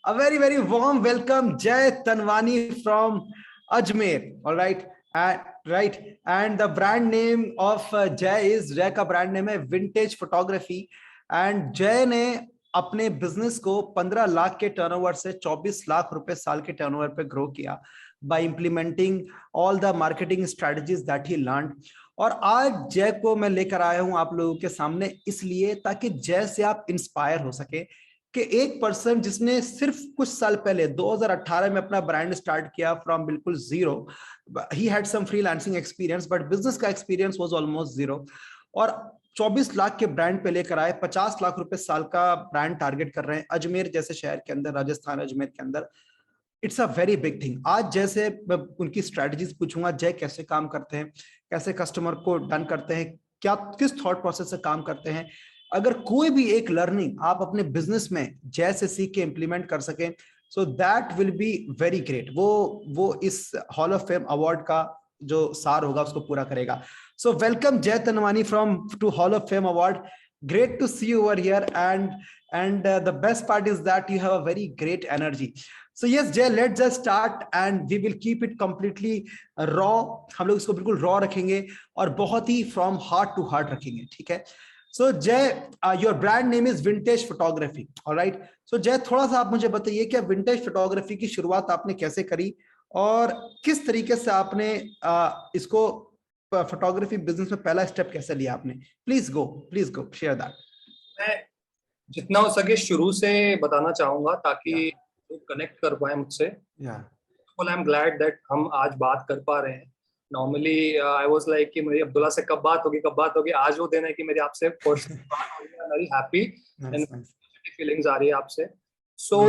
A very, very warm welcome, Jay Tanwani from Ajmer. All right. Right. And the brand name of Jay का brand name है Vintage Photography. And Jay ने अपने business को 15 लाख के turnover से 24 लाख रुपए साल के टर्नओवर पे ग्रो किया by implementing all the marketing strategies that he learned. और आज जय को मैं लेकर आया हूं आप लोगों के सामने इसलिए ताकि जय से आप इंस्पायर हो सके कि एक पर्सन जिसने सिर्फ कुछ साल पहले 2018 में अपना ब्रांड स्टार्ट किया फ्रॉम बिल्कुल zero, he had some freelancing experience but business का एक्सपीरियंस वाज ऑलमोस्ट जीरो, और 24 लाख के ब्रांड पे लेकर आए, 50 लाख रुपए साल का ब्रांड टारगेट कर रहे हैं अजमेर जैसे शहर के अंदर, राजस्थान अजमेर के अंदर। It's a very big thing. आज जैसे मैं उनकी स्ट्रेटजीज पूछूंगा, जय कैसे काम करते हैं, कैसे कस्टमर को डन करते हैं, क्या किस थॉट प्रोसेस से काम करते हैं। अगर कोई भी एक लर्निंग आप अपने बिजनेस में जय से सीख के इंप्लीमेंट कर सकें, so that will be very great. वो इस हॉल ऑफ फेम अवार्ड का जो सार होगा उसको पूरा करेगा। So welcome Jay Tanwani from to hall of fame award. Great to see you over here, and the best part is that you have a very great energy. So yes, Jay, let's just start and we will keep it completely raw. हम लोग इसको बिल्कुल raw रखेंगे और बहुत ही from heart to heart रखेंगे, ठीक है? So Jay, your brand name is Vintage Photography, all right? So Jay, थोड़ा सा आप मुझे बताइए कि Vintage Photography की शुरुआत आपने कैसे करी और किस तरीके से आपने इसको फोटोग्राफी बिजनेस में पहला स्टेप कैसे लिया आपने? Please go share that. मैं जितना हो सके शुरू से बताना चाहूंगा ताकि लोग कनेक्ट कर पाए मुझसे। आई एम ग्लैड दैट हम आज बात कर पा रहे हैं। नॉर्मली आई वाज लाइक कि मेरी अब्दुल्ला से कब बात होगी। आज वो दिन है कि मेरी आपसे फर्स्ट बात हो रही है। Very happy and positive feelings आ रही है आपसे। सो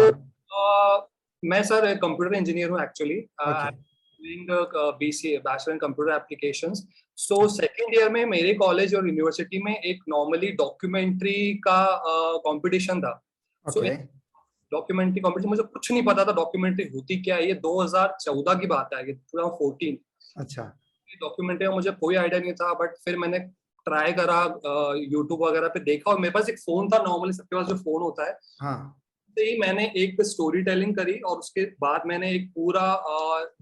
मैं सर कंप्यूटर इंजीनियर हूँ actually, doing BCA, Bachelor in Computer Applications. So second year में मेरे कॉलेज और यूनिवर्सिटी में एक नॉर्मली डॉक्यूमेंट्री का कंपटीशन था। सो डॉक्यूमेंट्री कंपटीशन, मुझे कुछ नहीं पता था डॉक्यूमेंट्री होती क्या है। ये 2014 की बात है, 2014। अच्छा, डॉक्यूमेंट्री का मुझे कोई आइडिया नहीं था, बट फिर मैंने ट्राई करा, यूट्यूब वगैरह पे देखा, और मेरे पास एक फोन था। नॉर्मली सबके पास जो फोन होता है, हाँ, ही मैंने एक स्टोरी टेलिंग करी और उसके बाद मैंने एक पूरा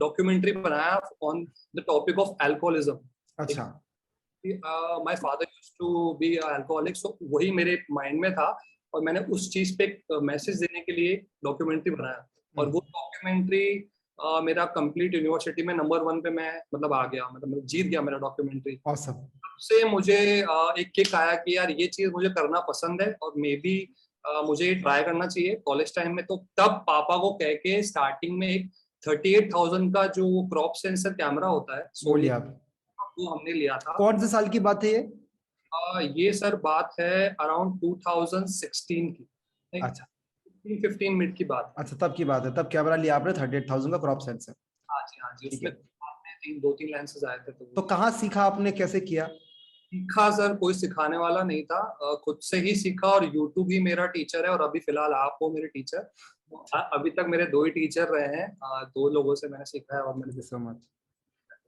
डॉक्यूमेंट्री बनाया on the topic of alcoholism. अच्छा, my father used to be alcoholic, so वही मेरे माइंड में था और मैंने उस चीज पे मैसेज देने के लिए डॉक्यूमेंट्री बनाया। और वो डॉक्यूमेंट्री मेरा कंप्लीट यूनिवर्सिटी में नंबर 1 पे मैं मतलब आ गया, मतलब जीत गया मेरा डॉक्यूमेंट्री। awesome. से मुझे एक किक आया कि यार ये चीज मुझे करना पसंद है और मे बी मुझे ट्राई करना चाहिए कॉलेज टाइम में। तो तब पापा को कह के स्टार्टिंग में एक 38,000 का जो क्रॉप सेंसर कैमरा होता है सोनी, वो हमने लिया था। कौन से साल की बात है ये? ये सर बात है अराउंड 2016 की। अच्छा, 15 मिनट की बात। अच्छा, तब की बात है, तब कैमरा लिया आपने 38,000 का क्रॉप सेंसर। हाँ जी, उसमें आपने 2-3 लेंसेज आए थे। तो कहाँ सीखा आपने, कैसे किया? सीखा सर, कोई सिखाने वाला नहीं था, खुद से ही सीखा। और यूट्यूब ही मेरा टीचर है और अभी फिलहाल आप हो मेरे टीचर। अभी तक मेरे 2 ही टीचर रहे हैं, 2 लोगों से मैंने सीखा है। और मैंने सो मच,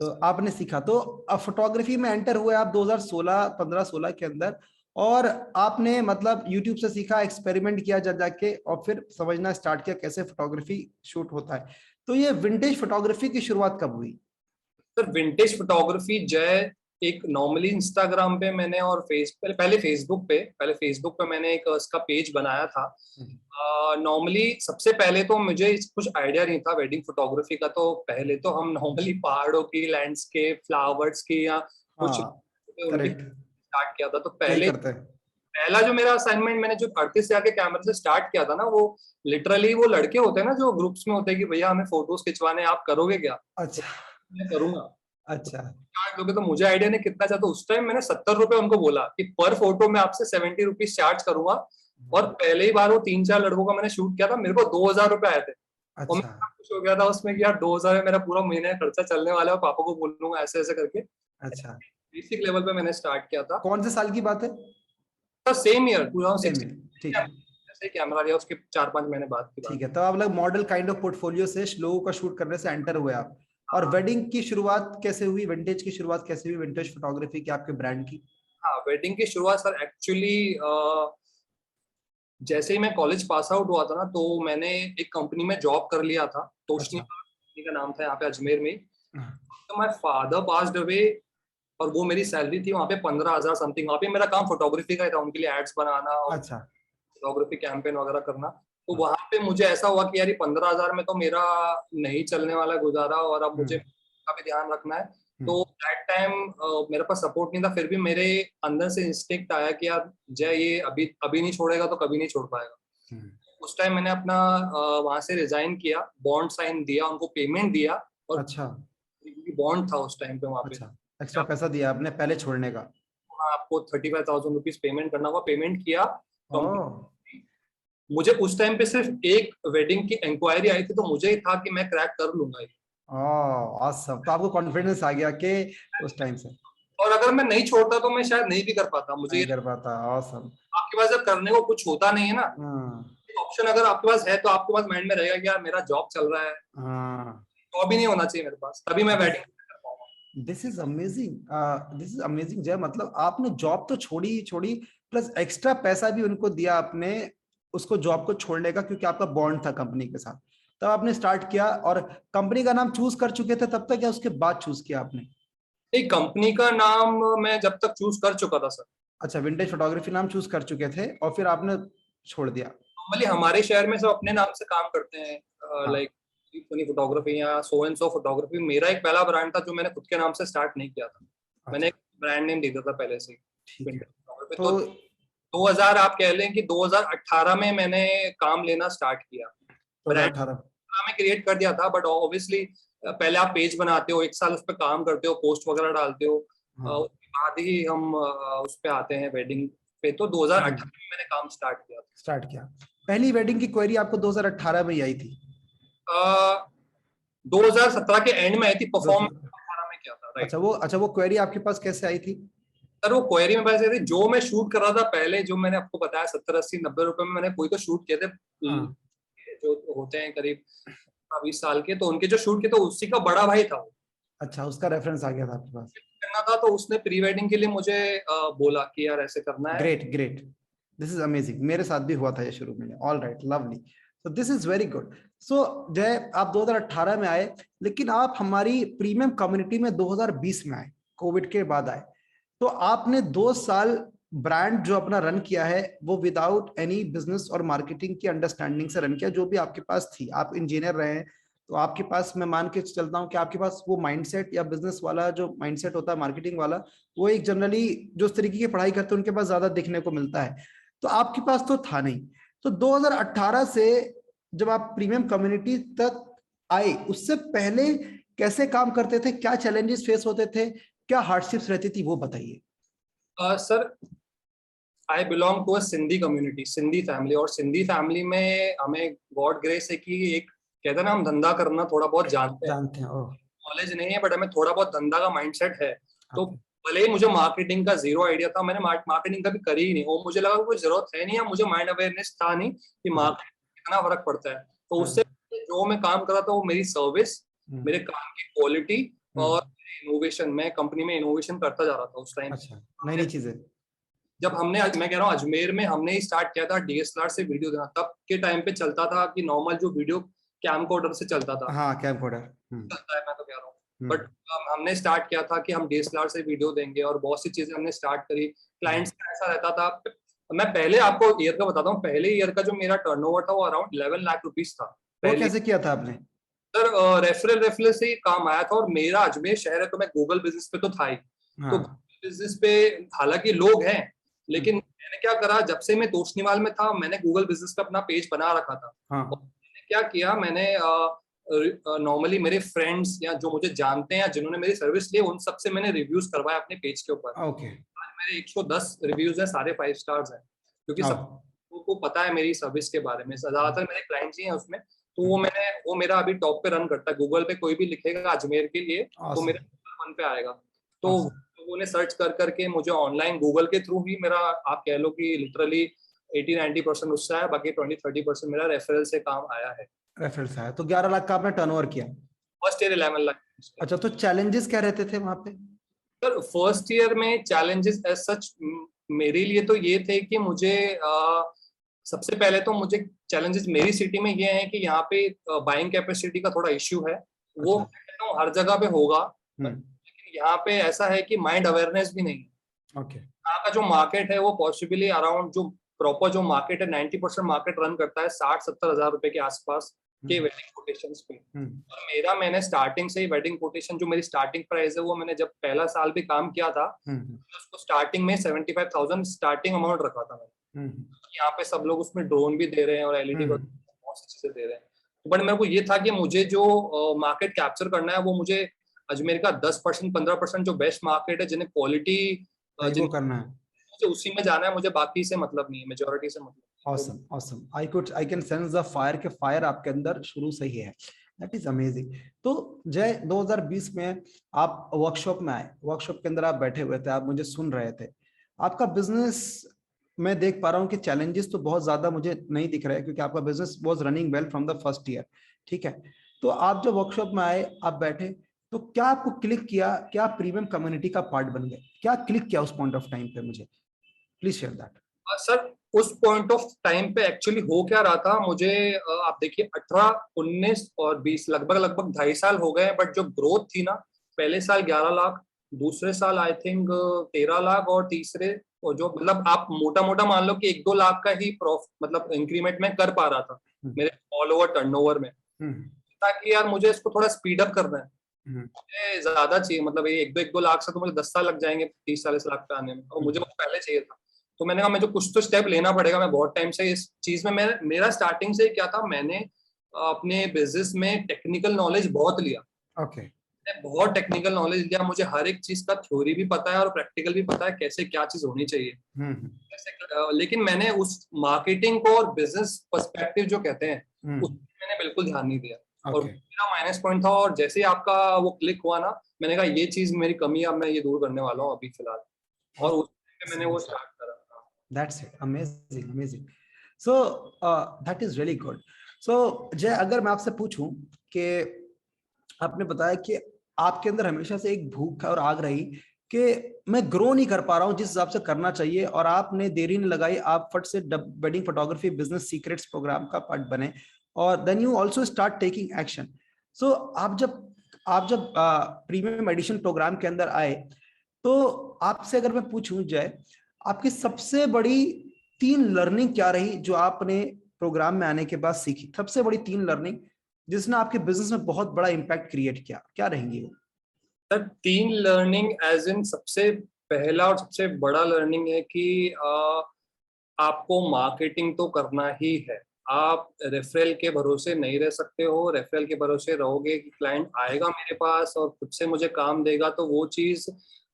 तो आपने सीखा। तो अब फोटोग्राफी में एंटर हुए आप 2016 के अंदर, और आपने मतलब यूट्यूब से सीखा, एक्सपेरिमेंट किया जा जाके, और फिर समझना स्टार्ट किया कैसे फोटोग्राफी शूट होता है। तो ये विंटेज फोटोग्राफी की शुरुआत कब हुई? सर विंटेज फोटोग्राफी जय एक नॉर्मली इंस्टाग्राम पे मैंने और पहले फेसबुक पे मैंने एक उसका पेज बनाया था। नॉर्मली सबसे पहले तो मुझे कुछ आइडिया नहीं था वेडिंग फोटोग्राफी का। तो पहले तो हम नॉर्मली पहाड़ों की, लैंडस्केप, फ्लावर्स की या कुछ स्टार्ट किया था। तो पहला जो मेरा असाइनमेंट मैंने जो आर्टिस्ट आके कैमरे से स्टार्ट किया था ना, वो लिटरली वो लड़के होते हैं ना जो ग्रुप्स में होते हैं कि भैया हमें फोटोज खिंचवाने, आप करोगे क्या? अच्छा, मैं करूंगा। अच्छा, तो मुझे आइडिया नहीं कितना चाहता। उस टाइम मैंने 70 रुपए उनको बोला कि पर फोटो में आपसे 70 रुपीज चार्ज करूंगा। और पहले ही बार वो 3-4 लड़कों का मैंने शूट किया था, मेरे को 2,000 रुपए आए थे। अच्छा। और मैं खुश हो गया था उसमें कि यार 2,000 में मेरा पूरा महीने का खर्चा चलने वाला है और पापा को बोल लूंगा ऐसे ऐसे करके। अच्छा, बेसिक लेवल पे मैंने स्टार्ट किया था। कौन से साल की बात है? तो सेम ईयर 2016। ठीक है, जैसे कैमरा लिया उसके 4-5 महीने बाद की बात। ठीक है, तो आप लोग मॉडल काइंड ऑफ पोर्टफोलियो से लोगों का शूट करने से एंटर हुए आप। और वेडिंग की शुरुआत कैसे हुई, विंटेज की शुरुआत कैसे हुई, विंटेज फोटोग्राफी की आपके ब्रांड की? हाँ, वेडिंग की शुरुआत सर एक्चुअली जैसे ही मैं कॉलेज पास आउट हुआ था ना, तो मैंने एक कंपनी में जॉब कर लिया था, तोशनी कंपनी का नाम था, यहाँ पे अजमेर में। तो माय फादर पास्ड अवे, और वो मेरी सैलरी थी वहाँ पे 15,000 समथिंग। वहाँ पे मेरा काम फोटोग्राफी का ही था, उनके लिए एड्स बनाना और अच्छा फोटोग्राफी कैंपेन वगैरह करना। तो वहां पे मुझे ऐसा हुआ कि यार 15,000 में तो मेरा नहीं चलने वाला गुजारा, और अब मुझे का भी ध्यान रखना है। तो दैट टाइम मेरे पास सपोर्ट नहीं था, फिर भी मेरे अंदर से इंस्टिंक्ट आया कि यार जय ये अभी अभी नहीं छोड़ेगा तो कभी नहीं छोड़ पाएगा। उस टाइम मैंने अपना वहां से रिजाइन किया, बॉन्ड साइन दिया, उनको पेमेंट दिया, और अच्छा बॉन्ड था उस टाइम पे वहां पे। अच्छा, एक्स्ट्रा पैसा दिया आपने पहले छोड़ने का? आपको 35,000 रुपीज पेमेंट करना होगा, पेमेंट किया। ओह मुझे उस टाइम पे सिर्फ एक वेडिंग की इंक्वायरी आई थी, तो मुझे ही था कि मैं क्रैक कर लूंगा ये। ऑसम, तो आपको कॉन्फिडेंस आ गया कि उस टाइम से? और अगर मैं नहीं छोड़ता तो मैं शायद नहीं भी कर पाता। मुझे नहीं कर पाता, ऑसम। आपके पास जब करने को कुछ होता नहीं है ना, ऑप्शन अगर आपके पास है तो आपके पास माइंड में रहेगा कि यार मेरा जॉब चल रहा है, जॉब ही नहीं होना चाहिए मेरे पास, तभी मैं वेडिंग कर पाऊंगा। This is amazing, this is amazing जय। मतलब आपने जॉब तो छोड़ी ही छोड़ी, प्लस एक्स्ट्रा पैसा भी उनको दिया आपने उसको जॉब को छोड़ने का, क्योंकि आपका बॉन्ड था कंपनी के साथ। तब आपने स्टार्ट किया, और कंपनी का नाम चूज कर चुके थे तब तक, या उसके बाद चूज किया आपने? एक कंपनी का नाम मैं जब तक चूज कर चुका था सर। अच्छा, विंटेज फोटोग्राफी नाम चूज कर चुके थे और फिर आपने छोड़ दिया? नॉर्मली हमारे शहर में सब अपने नाम से काम करते हैं, हाँ लाइक फोटोग्राफी या सो एंड सो फोटोग्राफी। मेरा एक पहला ब्रांड था जो मैंने खुद के नाम से स्टार्ट नहीं किया था, मैंने अच्छा एक ब्रांड नेम दे दिया था पहले से। ठीक है। तो 2000 आप कह लें कि 2018 में मैंने काम लेना स्टार्ट किया। ब्रांड 2018 में क्रिएट कर दिया था, बट ऑब्वियसली पहले आप पेज बनाते हो, एक साल उस पर काम करते हो, पोस्ट वगैरह डालते हो, उसके बाद ही हम उस पर आते हैं वेडिंग पे। तो 2018 में मैंने काम स्टार्ट किया। पहली वेडिंग की क्वेरी आपको 2018 में ही आई थी? 2017 के एंड में आई थी, परफॉर्म 2018 में किया था, राइट। अच्छा वो क्वेरी आपके पास कैसे आई थी? सर वो क्वेरी में पैसे थे जो मैं शूट कर रहा था पहले, जो मैंने आपको बताया 70-80-90 रुपए में मैंने कोई तो शूट किए थे, जो होते हैं करीब 20 साल के, तो उनके जो शूट किए तो उसी का बड़ा भाई था वो। अच्छा, उसका रेफरेंस आ गया था आपके पास? करना था, तो उसने प्री वेडिंग के लिए मुझे बोला कि यार ऐसे करना है। Great great, this is amazing. मेरे साथ भी हुआ था ये शुरू में। All right, lovely, so this is very good. So Jay, आप 2018 में आए, लेकिन आप हमारी प्रीमियम कम्युनिटी में 2020 में आए, कोविड के बाद आए। तो आपने 2 साल ब्रांड जो अपना रन किया है वो विदाउट एनी बिजनेस और मार्केटिंग की अंडरस्टैंडिंग से रन किया, जो भी आपके पास थी। आप इंजीनियर रहे हैं, तो आपके पास, मैं मान के चलता हूं कि आपके पास वो माइंडसेट या बिजनेस वाला जो माइंडसेट होता है, मार्केटिंग वाला, वो एक जनरली जो इस तरीके की पढ़ाई करते हैं उनके पास ज्यादा देखने को मिलता है। तो आपके पास तो था नहीं। तो 2018 से जब आप प्रीमियम कम्युनिटी तक आए, उससे पहले कैसे काम करते थे, क्या चैलेंजेस फेस होते थे, क्या हार्डशिप्स रहती थी, वो बताइए। Sir I belong to a Sindhi community, Sindhi family, और सिंधी फैमिली में हमें गॉड ग्रेस है कि एक कहते हैं ना, हम धंधा करना थोड़ा बहुत जानते हैं। नॉलेज नहीं है बट हमें थोड़ा बहुत धंधा का माइंडसेट है। तो भले ही मुझे मार्केटिंग का जीरो आइडिया था, मैंने मार्केटिंग कभी करी ही नहीं, और मुझे लगा कोई जरूरत है नहीं, या मुझे माइंड अवेयरनेस था नहीं कि मार्केटिंग कितना फर्क पड़ता है। तो उससे जो मैं काम कर रहा था वो मेरी सर्विस, मेरे काम की क्वालिटी और इनोवेशन। मैं कंपनी में इनोवेशन करता जा रहा था उस टाइम। अच्छा, नई चीजें। जब हमने, मैं कह रहा हूँ अजमेर में हमने ही स्टार्ट किया था डीएसएलआर से वीडियो देना। तब के टाइम पे चलता था कि नॉर्मल जो वीडियो कैमकोडर से चलता था, हाँ कैमकोडर चलता है, मैं तो कह रहा हूँ। बट हमने स्टार्ट किया था कि हम डीएसएलआर से वीडियो देंगे, और बहुत सी चीजें हमने स्टार्ट करी। क्लाइंट्स का ऐसा रहता था, मैं पहले आपको ईयर का बताता हूँ, पहले ईयर का जो मेरा टर्नओवर था वो अराउंड 11 लाख रुपीज था। वो कैसे किया था आपने? सर रेफरल से ही काम आया था, और मेरा अजमेर शहर है तो मैं गूगल बिजनेस पे तो था ही। तो बिजनेस पे हालांकि लोग हैं, लेकिन मैंने क्या करा, जब से मैं तोशनीवाल में था मैंने गूगल बिजनेस पे अपना पेज बना रखा था। और मैंने क्या किया, मैंने नॉर्मली मेरे फ्रेंड्स या जो मुझे जानते हैं या जिन्होंने मेरी सर्विस ली, उन सबसे मैंने रिव्यूज करवाए अपने पेज के ऊपर। आज मेरे 110 रिव्यूज हैं, सारे 5 स्टार्स हैं, क्योंकि सबको पता है मेरी सर्विस के बारे में। ज्यादातर मेरे क्लाइंट्स ही हैं उसमें। तो वो मेरा अभी टॉप पे रन करता है। गूगल पे कोई भी लिखेगा अजमेर के लिए तो मेरा नंबर 1 पे आएगा। तो लोगों ने सर्च कर करके मुझे ऑनलाइन गूगल के थ्रू ही मेरा, आप कह लो कि लिटरली 80-90% उससे है, बाकी 20-30% मेरा रेफरल से काम आया है। रेफरल से आया। तो 11 लाख का आपने टर्नओवर किया? First year 11 lakh. अच्छा, तो चैलेंजेस क्या रहते थे वहां पे? सर फर्स्ट ईयर में चैलेंजेस एज सच मेरे लिए तो ये थे कि मुझे सबसे पहले तो मुझे चैलेंजेस मेरी सिटी में ये हैं कि यहाँ पे बाइंग कैपेसिटी का थोड़ा इश्यू है। वो हर जगह पे होगा, लेकिन यहाँ पे ऐसा है कि माइंड अवेयरनेस भी नहीं है। यहाँ का जो मार्केट है वो पॉसिबली अराउंड जो प्रॉपर जो मार्केट है 90% मार्केट रन करता है 60-70 हजार रुपए के आसपास के वेडिंग कोटेशंस पे। और मैंने स्टार्टिंग से ही वेडिंग कोटेशन जो मेरी स्टार्टिंग प्राइस है वो मैंने जब पहला साल भी काम किया था उसको स्टार्टिंग में 75,000 स्टार्टिंग अमाउंट रखा था मैंने। यहाँ पे सब लोग उसमें ड्रोन भी दे रहे हैं और एलईडी बहुत सी चीजें दे रहे हैं, बट मेरे को ये था कि मुझे जो मार्केट कैप्चर करना है वो मुझे अजमेर का 10% 15% जो बेस्ट मार्केट है जिन्हें क्वालिटी करना है मुझे उसी में जाना है, मुझे बाकी से मतलब नहीं है, मेजॉरिटी से मतलब। Awesome, awesome. I can sense the fire के फायर आपके अंदर शुरू से ही है। That is amazing. तो जय 2020 में आप वर्कशॉप में आए, वर्कशॉप के अंदर आप बैठे हुए थे, आप मुझे सुन रहे थे। आपका बिजनेस मैं देख पा रहा हूँ कि चैलेंजेस तो बहुत ज्यादा मुझे नहीं दिख रहे क्योंकि आपका business was running well from the first year, ठीक है। तो आप जब वर्कशॉप में आए, आप बैठे, तो क्या आपको क्लिक किया, क्या प्रीमियम कम्युनिटी का पार्ट बन गए, क्या क्लिक किया उस पॉइंट ऑफ टाइम पे? मुझे प्लीज शेयर दैट। सर उस पॉइंट ऑफ टाइम पे एक्चुअली हो क्या रहा था, मुझे आप देखिए 18, 19 और 20 लगभग 2.5 साल हो गए, बट जो ग्रोथ थी ना, पहले साल 11 लाख, दूसरे साल आई थिंक 13 लाख और तीसरे और जो मतलब आप मोटा मोटा मान लो कि 1-2 लाख का ही मतलब इंक्रीमेंट में कर पा रहा था मेरे ऑल ओवर टर्नओवर में। ताकि यार मुझे इसको थोड़ा स्पीड अप करना है, मुझे ज्यादा चाहिए, मतलब ये 1-2 लाख से तो मुझे 10 साल लग जाएंगे 30-40 लाख पे आने में, और मुझे वो पहले चाहिए था। तो मैंने कहा मुझे कुछ तो स्टेप लेना पड़ेगा। मैं बहुत टाइम से इस चीज में मेरा स्टार्टिंग से क्या था, मैंने अपने बिजनेस में टेक्निकल नॉलेज बहुत लिया। बहुत टेक्निकल नॉलेज लिया, मुझे हर एक चीज का थ्योरी भी पता है और प्रैक्टिकल भी पता है कैसे क्या चीज होनी चाहिए। लेकिन मैंने उस मार्केटिंग को और बिजनेस पर्सपेक्टिव जो कहते हैं उसमें मैंने बिल्कुल ध्यान नहीं दिया। और मेरा माइनस पॉइंट था, और जैसे ही आपका वो क्लिक हुआ ना, मैंने कहा ये चीज मेरी कमी है, अब मैं ये दूर करने वाला हूँ अभी फिलहाल, और उसमें मैंने वो स्टार्ट करा। That's it. Amazing, amazing. So that is really good. So जय, अगर मैं आपसे पूछूं कि आपने बताया कि आपके अंदर हमेशा से एक भूख और आग रही कि मैं ग्रो नहीं कर पा रहा हूं जिस हिसाब से करना चाहिए, और आपने देरी नहीं लगाई, आप फट से wedding photography business secrets program का पार्ट बने, और then you also start taking action. So आप जब प्रीमियम एडिशन प्रोग्राम के अंदर आए, तो आपसे अगर मैं पूछूं जय, आपकी सबसे बड़ी 3 लर्निंग क्या रही जो आपने प्रोग्राम में आने के बाद सीखी? सबसे बड़ी 3 लर्निंग जिसने आपके बिजनेस में बहुत बड़ा इंपैक्ट क्रिएट किया, क्या रहेंगी वो? सर 3 लर्निंग एज इन, सबसे पहला और सबसे बड़ा लर्निंग है कि आपको मार्केटिंग तो करना ही है। आप रेफरल के भरोसे नहीं रह सकते हो। रेफरल के भरोसे रहोगे कि क्लाइंट आएगा मेरे पास और खुद से मुझे काम देगा, तो वो चीज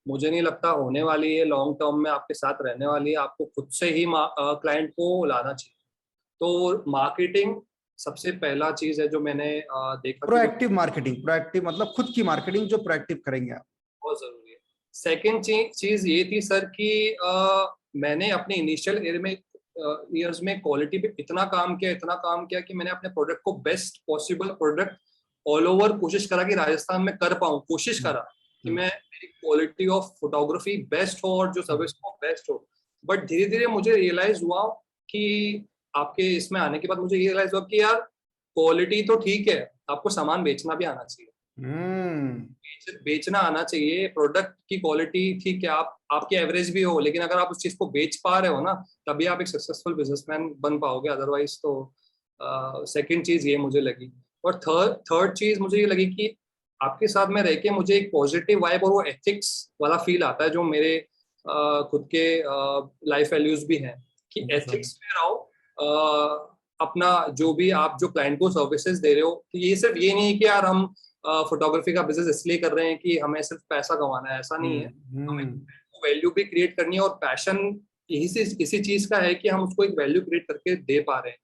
मुझे नहीं लगता होने वाली है, लॉन्ग टर्म में आपके साथ रहने वाली है। आपको खुद से ही क्लाइंट को लाना चाहिए। तो मार्केटिंग सबसे पहला चीज है जो मैंने देखा। प्रोएक्टिव मार्केटिंग, प्रोएक्टिव मतलब खुद की मार्केटिंग जो प्रोएक्टिव करेंगे आप, बहुत जरूरी है। सेकेंड चीज ये थी सर कि मैंने अपने इनिशियल ईयर्स में क्वालिटी पे इतना काम किया कि मैंने अपने प्रोडक्ट को best possible product all over कोशिश करा कि राजस्थान में कर पाऊं। कोशिश करा कि मैं मेरी क्वालिटी ऑफ फोटोग्राफी बेस्ट हो और जो सर्विस को बेस्ट हो। बट धीरे धीरे मुझे रियलाइज हुआ कि आपके इसमें आने के बाद मुझे ये रियलाइज हुआ कि यार क्वालिटी तो ठीक है, आपको सामान बेचना भी आना चाहिए। बेचना आना चाहिए। प्रोडक्ट की क्वालिटी ठीक है, आपकी एवरेज भी हो, लेकिन अगर आप उस चीज को बेच पा रहे हो ना, तभी आप एक सक्सेसफुल बिजनेसमैन बन पाओगे। अदरवाइज तो सेकंड चीज ये मुझे लगी। और थर्ड चीज मुझे ये लगी कि आपके साथ में रह के मुझे एक पॉजिटिव वाइब और वो एथिक्स वाला फील आता है जो मेरे खुद के लाइफ वैल्यूज भी हैं कि एथिक्स में रहो। अपना जो भी आप जो क्लाइंट को सर्विसेज दे रहे हो, तो ये सिर्फ ये नहीं है कि यार हम फोटोग्राफी का बिजनेस इसलिए कर रहे हैं कि हमें सिर्फ पैसा कमाना है, ऐसा नहीं है। हमें वैल्यू भी क्रिएट करनी है, और पैशन इसी चीज का है कि हम उसको एक वैल्यू क्रिएट करके दे पा रहे हैं।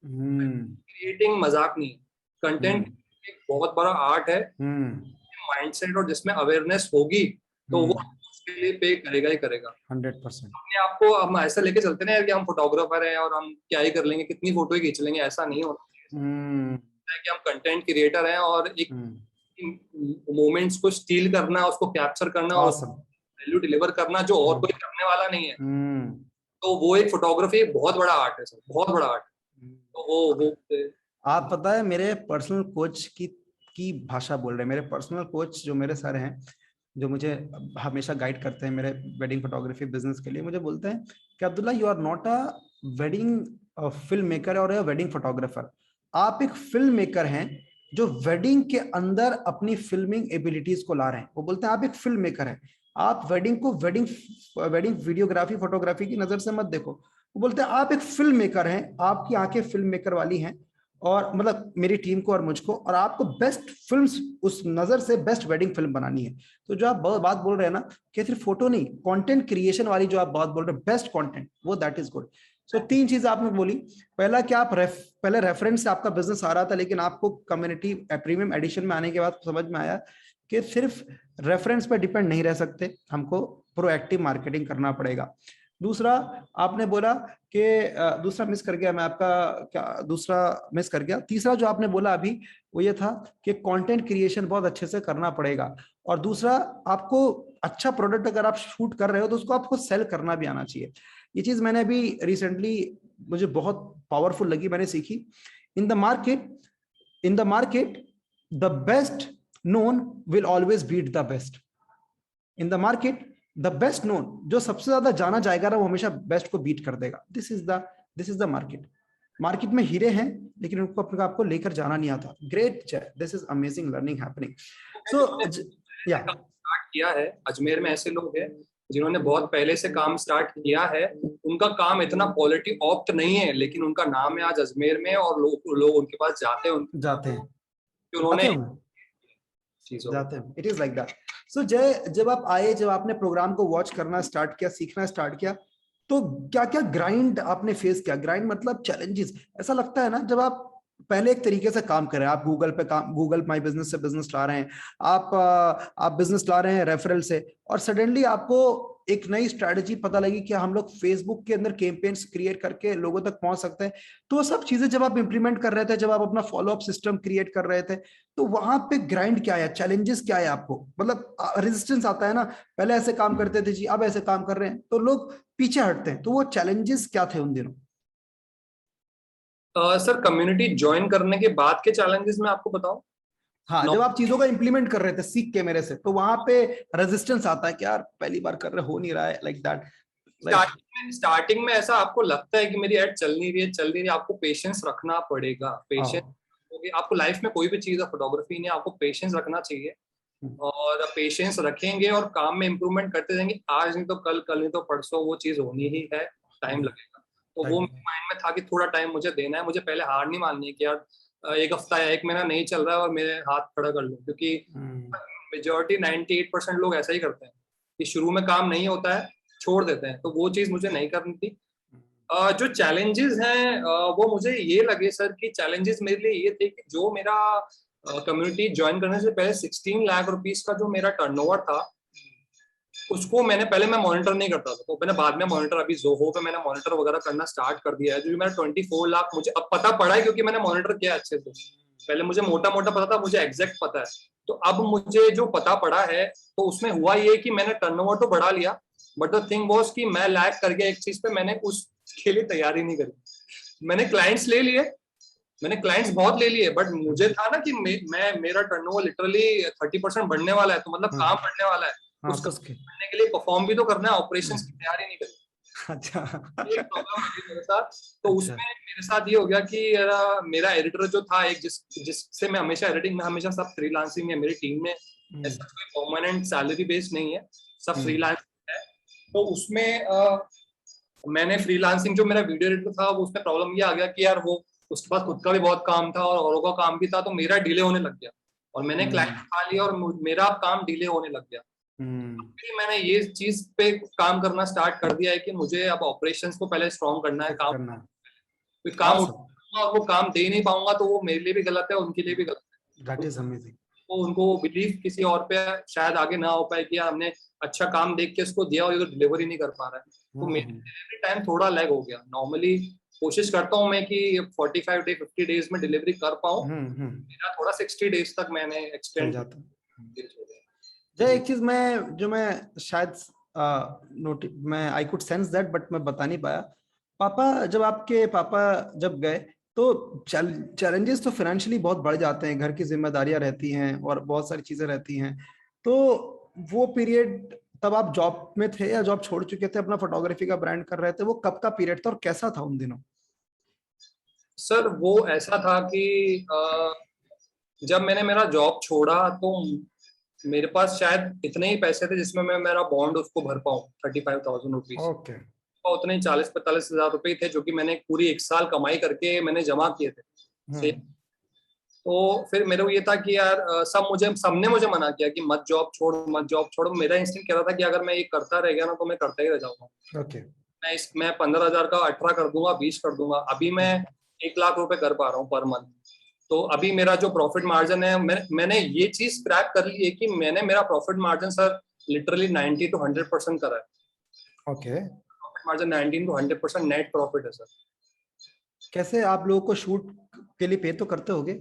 क्रिएटिंग मजाक नहीं है, कंटेंट एक बहुत बड़ा आर्ट है। माइंडसेट और जिसमें अवेयरनेस होगी तो वो उसके लिए पे करेगा ही करेगा 100%। अपने आप को हम ऐसा लेके चलते ना कि हम फोटोग्राफर हैं और हम क्या ही कर लेंगे, कितनी फोटो ही खींच लेंगे, ऐसा नहीं होना चाहिए। कि हम कंटेंट क्रिएटर हैं और एक मोमेंट्स को स्टील करना, उसको कैप्चर करना और वैल्यू डिलीवर करना जो और कोई करने वाला नहीं है। तो वो एक फोटोग्राफी बहुत बड़ा आर्ट है सर, बहुत बड़ा आर्ट। वो आप पता है मेरे पर्सनल कोच की भाषा बोल रहे हैं। मेरे पर्सनल कोच जो मेरे सर हैं, जो मुझे हमेशा गाइड करते हैं मेरे वेडिंग फोटोग्राफी बिजनेस के लिए, मुझे बोलते हैं कि Abdullah, you are not a wedding film maker और अ वेडिंग फोटोग्राफर। आप एक फिल्म मेकर हैं जो वेडिंग के अंदर अपनी फिल्मिंग एबिलिटीज को ला रहे हैं। वो बोलते हैं आप एक फिल्म मेकर हैं, आप वेडिंग को वेडिंग वेडिंग वीडियोग्राफी फोटोग्राफी की नजर से मत देखो। वो बोलते हैं आप एक फिल्म मेकर हैं, आपकी आंखें फिल्म मेकर वाली हैं, और मतलब मेरी टीम को और मुझको, और आपको बेस्ट फिल्म्स उस नजर से बेस्ट वेडिंग फिल्म बनानी है। तो जो आप बात बोल रहे हैं ना कि सिर्फ फोटो नहीं, कंटेंट क्रिएशन वाली जो आप बात बोल रहे हैं, बेस्ट कंटेंट, वो दैट इज गुड। सो 3 चीज आपने बोली। पहला कि आप पहले रेफरेंस से आपका बिजनेस आ रहा था, लेकिन आपको कम्युनिटी प्रीमियम एडिशन में आने के बाद समझ में आया कि सिर्फ रेफरेंस पे डिपेंड नहीं रह सकते, हमको प्रोएक्टिव मार्केटिंग करना पड़ेगा। दूसरा आपने बोला कि दूसरा मिस कर गया मैं आपका, क्या दूसरा मिस कर गया। तीसरा जो आपने बोला अभी वो ये था कि कंटेंट क्रिएशन बहुत अच्छे से करना पड़ेगा, और दूसरा आपको अच्छा प्रोडक्ट अगर आप शूट कर रहे हो तो उसको आपको सेल करना भी आना चाहिए। ये चीज मैंने अभी रिसेंटली, मुझे बहुत पावरफुल लगी, मैंने सीखी। In the market the best known will always beat the best. In the market the best known, जो सबसे ज्यादा जाना जाएगा ना, वो हमेशा बेस्ट को बीट कर देगा। This is the market. Market में हीरे हैं, लेकिन उनको अपने आपको लेकर जाना नहीं आता। Great, this is amazing learning happening. So yeah start किया है अजमेर में, ऐसे लोग हैं जिन्होंने बहुत पहले से काम स्टार्ट किया है। उनका काम इतना क्वालिटी ऑप्ट नहीं है, लेकिन उनका नाम है आज अजमेर में, और लोग उनके पास जाते हैं उन्होंने जाते हैं। It is like that. So Jay, जब आप आए, जब आपने प्रोग्राम को वॉच करना स्टार्ट किया, सीखना स्टार्ट किया, तो क्या क्या ग्राइंड आपने फेस किया? ग्राइंड मतलब चैलेंजेस। ऐसा लगता है ना, जब आप पहले एक तरीके से काम कर रहे हैं, आप गूगल माई बिजनेस से बिजनेस ला रहे हैं, आप बिजनेस ला रहे हैं रेफरल से, और सडनली आपको एक नई स्ट्रैटेजी पता लगी कि हम लोग फेसबुक के अंदर कैंपेन्स क्रिएट करके लोगों तक पहुंच सकते हैं। तो वो सब चीजें जब आप इंप्लीमेंट कर रहे थे, जब आप अपना फॉलोअप सिस्टम क्रिएट कर रहे थे, तो वहां पे ग्राइंड क्या है, चैलेंजेस क्या है आपको? मतलब रेजिस्टेंस आता है ना, पहले ऐसे काम करते थे जी, अब ऐसे काम कर रहे हैं, तो लोग पीछे हटते हैं। तो वो चैलेंजेस क्या थे उन दिनों? सर, कम्युनिटी ज्वाइन करने के बाद के चैलेंजेस मैं आपको बताऊं। हाँ, जब आप चीजों का इंप्लीमेंट कर रहे थे सीख के मेरे से, तो वहां पे रेजिस्टेंस आता है कि यार पहली बार कर रहे, हो नहीं रहा है, लाइक दैट। स्टार्टिंग में ऐसा आपको लगता है कि मेरी ऐड चल नहीं रही है। आपको पेशेंस रखना पड़ेगा। पेशेंस, आपको लाइफ में कोई भी चीज है, फोटोग्राफी नहीं, आपको पेशेंस रखना चाहिए। और पेशेंस रखेंगे और काम में इम्प्रूवमेंट करते जाएंगे, आज नहीं तो कल, कल नहीं तो परसों वो चीज होनी ही है। टाइम लगेगा। तो वो मेरे माइंड में था कि थोड़ा टाइम मुझे देना है, मुझे पहले हार नहीं माननी है कि यार एक हफ्ता या एक महीना नहीं चल रहा है और मेरे हाथ खड़ा कर लूं। क्योंकि मेजोरिटी 98% लोग ऐसा ही करते हैं कि शुरू में काम नहीं होता है, छोड़ देते हैं। तो वो चीज मुझे नहीं करनी थी। जो चैलेंजेस हैं वो मुझे ये लगे सर कि चैलेंजेस मेरे लिए ये थे कि जो मेरा कम्युनिटी ज्वाइन करने से पहले 16 लाख रुपीस का जो मेरा टर्नओवर था, उसको पहले मैं मॉनिटर नहीं करता था। तो मैंने बाद में मॉनिटर, अभी जोहो पे मैंने मॉनिटर वगैरह करना स्टार्ट कर दिया है। जो मेरा 24 लाख मुझे अब पता पड़ा है, क्योंकि मैंने मॉनिटर किया अच्छे से। पहले मुझे मोटा मोटा पता था, मुझे एग्जैक्ट पता है। तो अब मुझे जो पता पड़ा है, तो उसमें हुआ ये कि मैंने टर्नओवर तो बढ़ा लिया, बट द थिंग वाज कि मैं लैग कर गया एक चीज पे, मैंने उसके लिए तैयारी नहीं करी। मैंने क्लाइंट्स ले लिए, मैंने क्लाइंट्स बहुत ले लिए, बट मुझे था ना कि मेरा टर्नओवर लिटरली 30% बढ़ने वाला है, तो मतलब काम बढ़ने वाला है। उसको करने के लिए परफॉर्म भी तो करना है, ऑपरेशंस की तैयारी नहीं करी। अच्छा, एक प्रॉब्लम आ गई मेरे साथ। तो उसमें मेरे साथ ये हो गया कि मेरा एडिटर जो था एक, जिससे मैं हमेशा एडिटिंग में, हमेशा सब फ्रीलांसिंग है मेरी टीम में, ऐसा कोई परमानेंट सैलरी बेस्ड नहीं है, सब फ्रीलांसिंग है। तो उसमें मैंने फ्रीलांसिंग, जो मेरा वीडियो एडिटर था, वो उसमें प्रॉब्लम ये आ गया कि यार वो, उसके पास खुद का भी बहुत काम था और औरों का काम भी था, तो मेरा डिले होने लग गया और मैंने क्लाइंट उठा लिया और मेरा काम डिले होने लग गया। फिर मैंने ये चीज पे काम करना स्टार्ट कर दिया है कि मुझे अब ऑपरेशंस को पहले स्ट्रॉन्ग करना है। काम और वो काम दे नहीं पाऊंगा तो वो मेरे लिए भी गलत है, उनके लिए भी गलत है। That is amazing. तो उनको बिलीव किसी और पे शायद आगे ना हो पाए कि यार हमने अच्छा काम देख के उसको दिया और ये तो डिलीवरी नहीं कर पा रहा है। तो मेरे डिलीवरी टाइम थोड़ा लैग हो गया। नॉर्मली कोशिश करता हूँ मैं कि 45 डे 50 डेज में डिलीवरी कर पाऊँ, मेरा थोड़ा 60 डेज तक मैंने एक्सटेंड जाता। जय, एक चीज मैं शायद मैं I could sense that, but मैं बता नहीं पाया। पापा, जब आपके पापा जब गए, तो चैलेंजेस तो फाइनेंशियली बहुत बढ़ जाते हैं, घर की जिम्मेदारियां रहती हैं और बहुत सारी चीजें रहती हैं। तो वो पीरियड, तब आप जॉब में थे या जॉब छोड़ चुके थे, अपना फोटोग्राफी का ब्रांड कर रहे थे, वो कब का पीरियड था और कैसा था उन दिनों? सर वो ऐसा था कि जब मैंने मेरा जॉब छोड़ा तो मेरे पास शायद इतने ही पैसे थे जिसमें मैं मेरा बॉन्ड उसको भर पाऊँ, 35,000 रुपीज। ओके। उतने 40-45 हजार रुपए थे जो कि मैंने पूरी 1 साल कमाई करके मैंने जमा किए थे। हम्म। तो फिर मेरे को ये था कि यार सबने मुझे मना किया कि मत जॉब छोड़, मत जॉब छोड़ो। मेरा इंस्टिंक्ट कह रहा था कि अगर मैं ये करता रह गया ना तो मैं करता ही रह जाऊंगा। ओके। मैं 15,000 का 18 कर दूंगा, 20 कर दूंगा। अभी मैं 1 लाख रुपए कर पा रहा हूँ पर मंथ। तो अभी मेरा जो प्रॉफिट मार्जिन है, मैंने ये चीज क्रैक कर ली है कि मैंने मेरा profit margin sir literally 90 to 100% करा है। Okay. Profit margin 19 to 100% net profit है सर। कैसे आप लोगों को शूट के लिए पे तो करते होगे?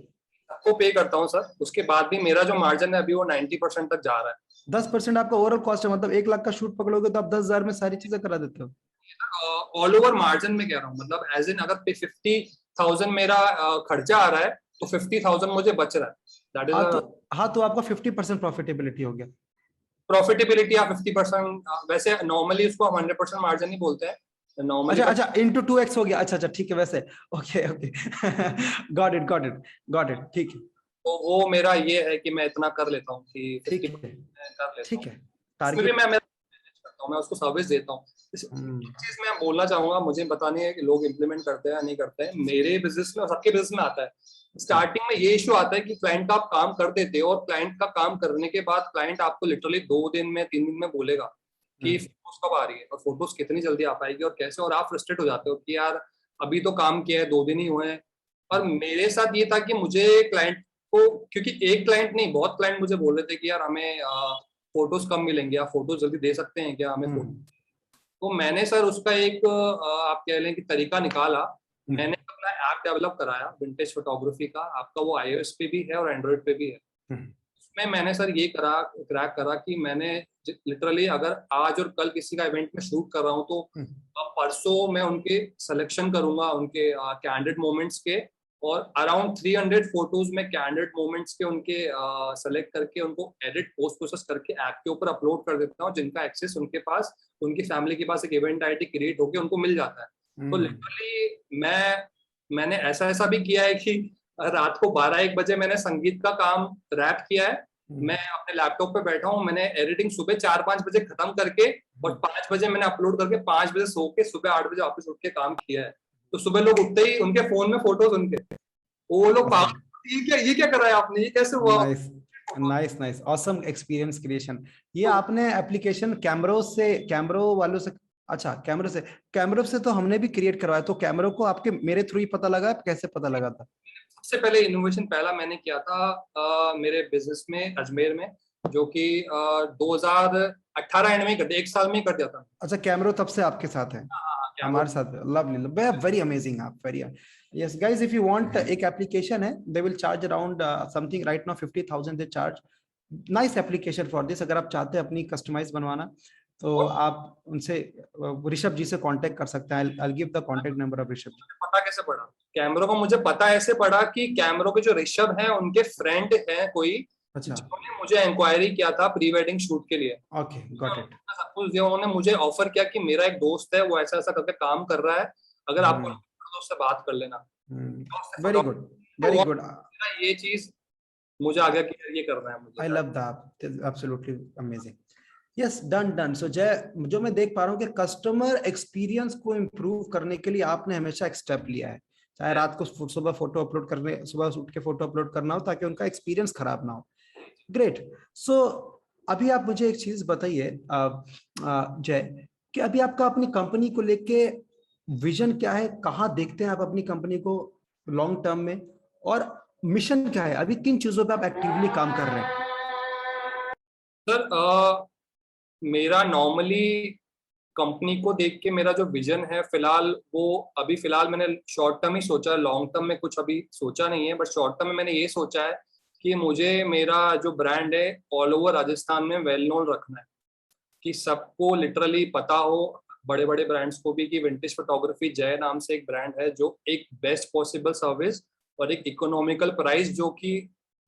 सबको पे करता हूँ सर, उसके बाद भी मेरा जो मार्जिन है अभी वो 90% तक जा रहा है। 10% आपका ओवरऑल कॉस्ट है, मतलब 1 लाख का शूट पकड़ोगे तो आप 10,000 में सारी चीजें करा देते हो? ऑल ओवर मार्जिन में कह रहा हूँ, मतलब एज इन अगर 50,000 मेरा खर्चा आ रहा है तो 50,000 मुझे बच रहा है। दैट हाँ तो, इज हाँ तो आपका 50% प्रॉफिटेबिलिटी हो गया। प्रॉफिटेबिलिटी या 50%। वैसे नॉर्मली उसको हम 100% मार्जिन ही बोलते हैं नॉर्मली, अच्छा बट अच्छा, इंटू 2x हो गया। अच्छा अच्छा, ठीक है वैसे। Okay okay. Got it got it got it, ठीक है। तो वो मेरा ये है कि मैं इतना कर लेता हूँ कि ठीक 50% है। कर लेता ठीक हूँ। है। उसमें भी टारगेट। मैं मैनेज करता हूँ, मैं उसको सर्विस देता हूँ। एक चीज मैं बोलना चाहूंगा, मुझे पता नहीं है कि लोग इम्प्लीमेंट करते हैं या नहीं करते हैं, मेरे बिजनेस में और सबके बिजनेस में आता है। स्टार्टिंग में ये इश्यू आता है कि क्लाइंट का आप काम कर देते हो और क्लाइंट का काम करने के बाद क्लाइंट आपको लिटरली 2 दिन में 3 दिन में बोलेगा कि फोटोज कब आ रही है और फोटोज कितनी जल्दी आ पाएगी और कैसे, और आप फ्रस्ट्रेट हो जाते हो कि यार अभी तो काम किया है, 2 दिन ही हुए हैं। और मेरे साथ ये था कि मुझे क्लाइंट को, क्योंकि एक क्लाइंट नहीं बहुत क्लाइंट मुझे बोल रहे थे कि यार हमें फोटोज कम मिलेंगे, आप फोटोज जल्दी दे सकते हैं क्या हमें फोटो। तो मैंने सर उसका एक आप कह लें कि तरीका निकाला। मैंने अपना ऐप डेवलप कराया विंटेज फोटोग्राफी का। आपका वो iOS पे भी है और एंड्रॉइड पे भी है। उसमें मैंने सर ये क्रैक करा कि मैंने लिटरली अगर आज और कल किसी का इवेंट में शूट कर रहा हूँ तो परसों मैं उनके सिलेक्शन करूंगा उनके कैंडिड मोमेंट्स के, और अराउंड 300 फोटोज में कैंडिड मोमेंट्स के उनके सेलेक्ट करके उनको एडिट पोस्ट प्रोसेस करके ऐप के ऊपर अपलोड कर देता हूँ, जिनका एक्सेस उनके पास, उनकी फैमिली के पास एक इवेंट आईडी क्रिएट होकर उनको मिल जाता है। तो लिटरली मैंने ऐसा ऐसा भी किया है कि रात को 12-1 बजे मैंने संगीत का काम रैप किया है। मैं अपने लैपटॉप पे बैठा हूँ, मैंने एडिटिंग सुबह 4-5 बजे खत्म करके और 5 बजे मैंने अपलोड करके 5 बजे सो के सुबह 8 बजे वापस उठ के काम किया है। तो सुबह लोग उठते ही उनके फोन में फोटोज उनके, वो लोग पागल, ये क्या करा है आपने, ये कैसे हुआ। Nice nice nice, awesome experience creation. ये आपने एप्लीकेशन कैमरो वालों से, अच्छा कैमरो से तो हमने भी क्रिएट करवाया, तो कैमरो को आपके मेरे थ्रू ही पता लगा, कैसे पता लगा था? सबसे पहले इनोवेशन पहला मैंने किया था मेरे बिजनेस में अजमेर में, जो कि 2018 एंड में ही कर दिया, 1 साल में ही कर दिया था। अच्छा, कैमरो तब से आपके साथ है? हाँ, हमारे साथ, लवली, वेरी अमेजिंग। आप very, yes guys, if you want, एक एप्लीकेशन है, they will charge around something right now 50,000 they charge. Nice application for this. अगर आप चाहते हैं अपनी कस्टमाइज बनवाना तो आप उनसे, ऋषभ जी से कांटेक्ट कर सकते हैं। I'll give the contact number of Rishabh जी। पता कैसे पड़ा कैमरों का? मुझे पता ऐसे पड़ा कि कैमरों के जो ऋषभ हैं उनके फ्रेंड हैं कोई, अच्छा, जिन्होंने मुझे इंक्वायरी किया था प्री वेडिंग शूट के लिए। Okay, got it. सब कुछ दिया, उन्होंने मुझे ऑफर किया कि मेरा एक दोस्त है वो ऐसा ऐसा करके काम कर रहा है, अगर आपको तो उससे बात कर लेना। Very good, very good. ये चीज मुझे आ गया कि ये करना है मुझे। I love that, absolutely amazing. Yes, done done. So Jay, जो मैं देख पा रहा हूँ कि कस्टमर एक्सपीरियंस को इम्प्रूव करने के लिए आपने हमेशा एक स्टेप लिया है, चाहे रात को सुबह फोटो अपलोड करने, सुबह उठ के फोटो अपलोड करना हो, ताकि उनका एक्सपीरियंस खराब ना हो। ग्रेट। सो अभी आप मुझे एक चीज बताइए जय, कि अभी आपका अपनी कंपनी को लेके विजन क्या है, कहाँ देखते हैं आप अपनी कंपनी को लॉन्ग टर्म में, और मिशन क्या है, अभी किन चीजों पे आप एक्टिवली काम कर रहे हैं? सर मेरा नॉर्मली कंपनी को देख के मेरा जो विजन है फिलहाल, वो अभी फिलहाल मैंने शॉर्ट टर्म ही सोचा है, लॉन्ग टर्म में कुछ अभी सोचा नहीं है। बट शॉर्ट टर्म में मैंने ये सोचा है कि मुझे मेरा जो ब्रांड है ऑल ओवर राजस्थान में वेल नोन रखना है, कि सबको लिटरली पता हो। बड़े बड़े ब्रांड्स को भी कि विंटेज फोटोग्राफी जय नाम से एक ब्रांड है जो एक बेस्ट पॉसिबल सर्विस और एक इकोनॉमिकल प्राइस जो कि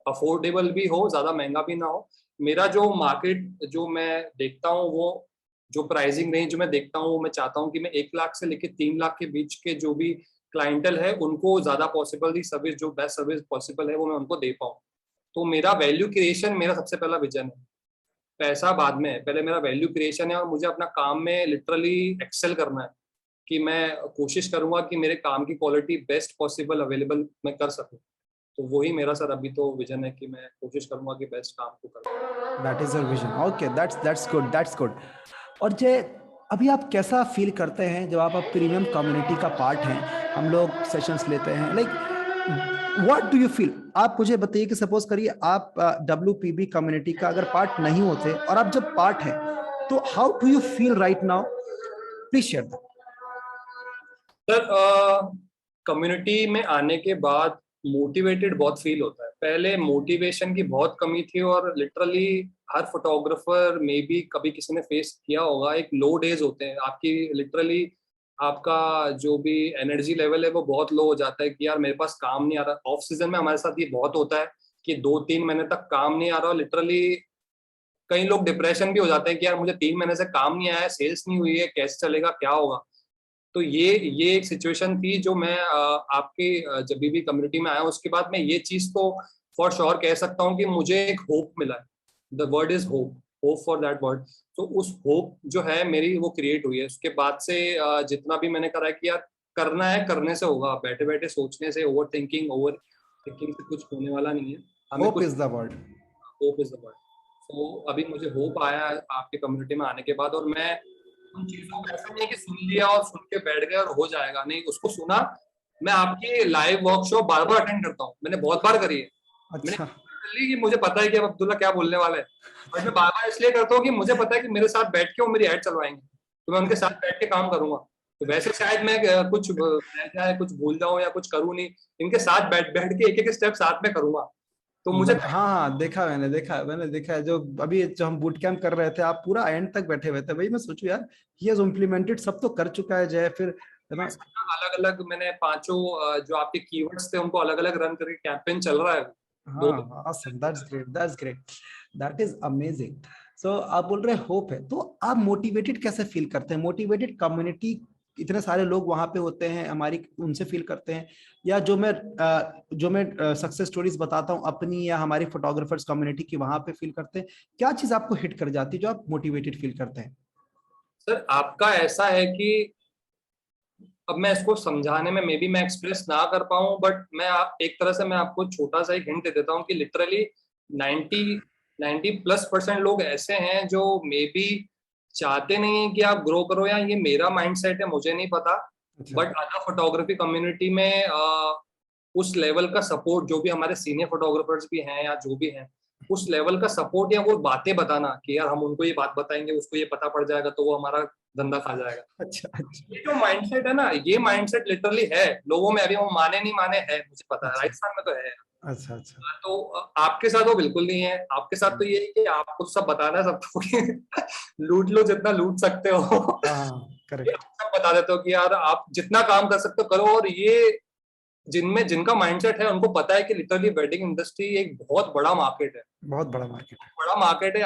अफोर्डेबल भी हो, ज्यादा महंगा भी ना हो। मेरा जो मार्केट जो मैं देखता हूँ, वो जो प्राइसिंग रेंज मैं देखता हूँ, वो मैं चाहता हूँ कि मैं 1 लाख से लेकर 3 लाख के बीच के जो भी क्लाइंटल है उनको ज्यादा पॉसिबल दी सर्विस, जो बेस्ट सर्विस पॉसिबल है वो मैं उनको दे पाऊँ। तो मेरा वैल्यू क्रिएशन मेरा सबसे पहला विजन है, पैसा बाद में है, पहले मेरा वैल्यू क्रिएशन है। और मुझे अपना काम में लिटरली एक्सेल करना है कि मैं कोशिश करूंगा कि मेरे काम की क्वालिटी बेस्ट पॉसिबल अवेलेबल मैं कर सकूं। तो वही मेरा सर अभी तो विजन है कि मैं कोशिश करूंगा कि बेस्ट काम को करूं। That is your vision, okay, that's good, that's good. और जय, अभी आप कैसा फील करते हैं जब आप प्रीमियम कम्युनिटी का पार्ट हैं, हम लोग सेशंस लेते हैं, like what do you feel? आप मुझे बताइए कि सपोज करिए आप WPB कम्युनिटी का अगर पार्ट नहीं होते और आप जब पार्ट हैं, तो how do you feel right now? Please share that. Sir community में आने के बाद मोटिवेटेड बहुत फील होता है। पहले मोटिवेशन की बहुत कमी थी और लिटरली हर फोटोग्राफर में भी कभी किसी ने फेस किया होगा, एक लो डेज होते हैं आपकी, लिटरली आपका जो भी एनर्जी लेवल है वो बहुत लो हो जाता है कि यार मेरे पास काम नहीं आ रहा। ऑफ सीजन में हमारे साथ ये बहुत होता है कि 2-3 महीने तक काम नहीं आ रहा, लिटरली कई लोग डिप्रेशन भी हो जाते हैं कि यार मुझे 3 महीने से काम नहीं आया, सेल्स नहीं हुई है, कैसे चलेगा, क्या होगा। तो ये एक सिचुएशन थी जो मैं आपके जब भी कम्युनिटी में आया उसके बाद मैं ये चीज तो फॉर श्योर कह सकता हूँ कि मुझे एक होप मिला है। The word is hope, hope for that word. तो उस होप जो है मेरी वो क्रिएट हुई है। उसके बाद से जितना भी मैंने करा है कि यार करना है, करने से होगा, बैठे बैठे सोचने से, ओवर थिंकिंग से कुछ होने वाला नहीं है। हमें होप कुछ, is the word. Hope is the word. तो अभी मुझे होप आया है आपके कम्युनिटी में आने के बाद, और मैं उन चीजों को ऐसा नहीं है कि सुन लिया और सुन के बैठ गए और हो जाएगा, नहीं, उसको सुना। मैं आपकी लाइव वर्कशॉप बार बार अटेंड करता हूँ, मैंने बहुत बार करी है। मैंने अच्छा, कर ली कि मुझे पता है कि अब अब्दुल्ला क्या बोलने वाला है, बट मैं बार बार इसलिए करता हूँ कि मुझे पता है कि मेरे साथ बैठ के वो मेरी एड चलवाएंगे, तो मैं उनके साथ बैठ के काम करूंगा। तो वैसे शायद मैं कुछ रह जाए, कुछ भूल जाऊं या कुछ करूं नहीं, इनके साथ बैठ बैठ के एक एक स्टेप साथ में करूंगा। तो मुझे हाँ हाँ, मैंने देखा है, जो अभी जो हम बूट कैंप कर रहे थे, आप पूरा एंड तक बैठे हुए थे। भाई मैं सोचू यार, ही हैज इम्प्लीमेंटेड, सब तो कर चुका है जय, फिर है ना। अलग अलग मैंने पांचों जो आपके कीवर्ड्स थे उनको अलग अलग रन करके कैंपेन चल रहा है दो। हाँ, awesome, that's great, that is amazing। So आप बोल रहे होप है, तो आप मोटिवेटेड कैसे फील करते हैं? मोटिवेटेड कम्युनिटी, इतने सारे लोग वहां पे होते हैं, हमारी उनसे फील करते हैं, या जो मैं सक्सेस स्टोरीज बताता हूँ अपनी या हमारी फोटोग्राफर्स कम्युनिटी की, वहां पे फील करते हैं? क्या चीज आपको हिट कर जाती है जो आप मोटिवेटेड फील करते हैं? सर आपका ऐसा है कि अब मैं इसको समझाने में मे बी मैं एक्सप्रेस ना कर पाऊं, बट एक तरह से मैं आपको छोटा सा एक हिंट दे देता हूं कि लिटरली 90+ % लोग ऐसे हैं जो मे बी चाहते नहीं है कि आप ग्रो करो, या ये मेरा माइंडसेट है, मुझे नहीं पता। अच्छा, बट अदर फोटोग्राफी कम्युनिटी में उस लेवल का सपोर्ट जो भी हमारे सीनियर फोटोग्राफर्स भी हैं या जो भी हैं, उस लेवल का सपोर्ट या वो बातें बताना कि यार हम उनको ये बात बताएंगे, उसको ये पता पड़ जाएगा तो वो हमारा धंधा खा जाएगा। अच्छा, अच्छा, ये जो माइंडसेट है ना, ये माइंडसेट लिटरली है लोगों में, अभी वो माने नहीं माने है मुझे पता है, अच्छा, राजस्थान में तो है। अच्छा, अच्छा, तो आपके साथ वो बिल्कुल नहीं है। आपके साथ तो ये है कि आपको सब बताना है सबको कि लूट लो जितना लूट सकते हो। हाँ, ये करेक्ट, आप सब बता देते हो कि यार आप जितना काम कर सकते हो करो। और ये जिनका माइंडसेट है उनको पता है कि लिटरली वेडिंग इंडस्ट्री एक बहुत बड़ा मार्केट है, बहुत बड़ा मार्केट है। बड़ा मार्केट है।